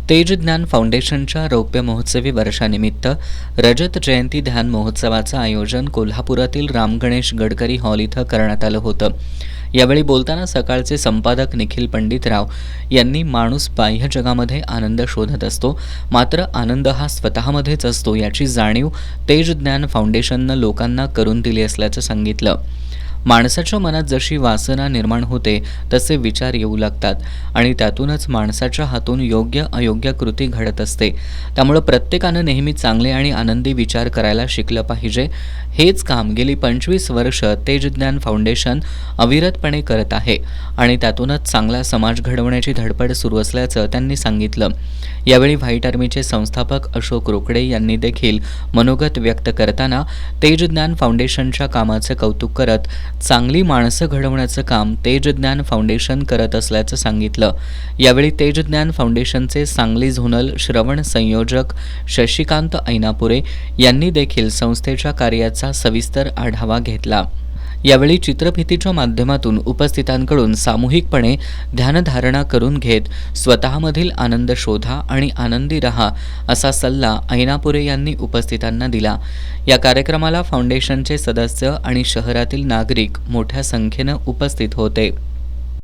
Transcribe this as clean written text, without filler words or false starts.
तेज ज्ञान फाउंडेशनच्या रौप्य महोत्सवी वर्षानिमित्त रजत जयंती ध्यान महोत्सवाचं आयोजन कोल्हापुरातील राम गणेश गडकरी हॉल इथं करण्यात आलं होतं. यावेळी बोलताना सकाळचे संपादक निखिल पंडितराव यांनी माणूस बाह्य जगामध्ये आनंद शोधत असतो, मात्र आनंद हा स्वतःमध्येच असतो याची जाणीव तेज ज्ञान फाउंडेशननं लोकांना करून दिली असल्याचं सांगितलं. माणसाच्या मनात जशी वासना निर्माण होते तसे विचार येऊ लागतात आणि त्यातूनच माणसाच्या हातून योग्य अयोग्य कृती घडत असते. त्यामुळे प्रत्येकानं नेहमी चांगले आणि आनंदी विचार करायला शिकलं पाहिजे. हेच काम गेली 25 वर्ष तेज ज्ञान फाउंडेशन अविरतपणे करत आहे आणि त्यातूनच चांगला समाज घडवण्याची धडपड सुरू असल्याचं त्यांनी सांगितलं. यावेळी व्हाईट आर्मीचे संस्थापक अशोक रोकडे यांनी देखील मनोगत व्यक्त करताना तेज ज्ञान फाउंडेशनच्या कामाचं कौतुक करत चांगली माणसं घडवण्याचं काम तेज ज्ञान फाउंडेशन करत असल्याचं सांगितलं. यावेळी तेज ज्ञान फाउंडेशनचे सांगली झोनल श्रवण संयोजक शशिकांत ऐनापुरे यांनी देखील संस्थेच्या कार्याचा सविस्तर आढावा घेतला. यावेळी चित्रफितीच्या माध्यमातून उपस्थितांकडून सामूहिकपणे ध्यानधारणा करून घेत स्वतःमधील आनंद शोधा आणि आनंदी रहा असा सल्ला ऐनापुरे यांनी उपस्थितांना दिला. या कार्यक्रमाला फाउंडेशनचे सदस्य आणि शहरातील नागरिक मोठ्या संख्येनं उपस्थित होते.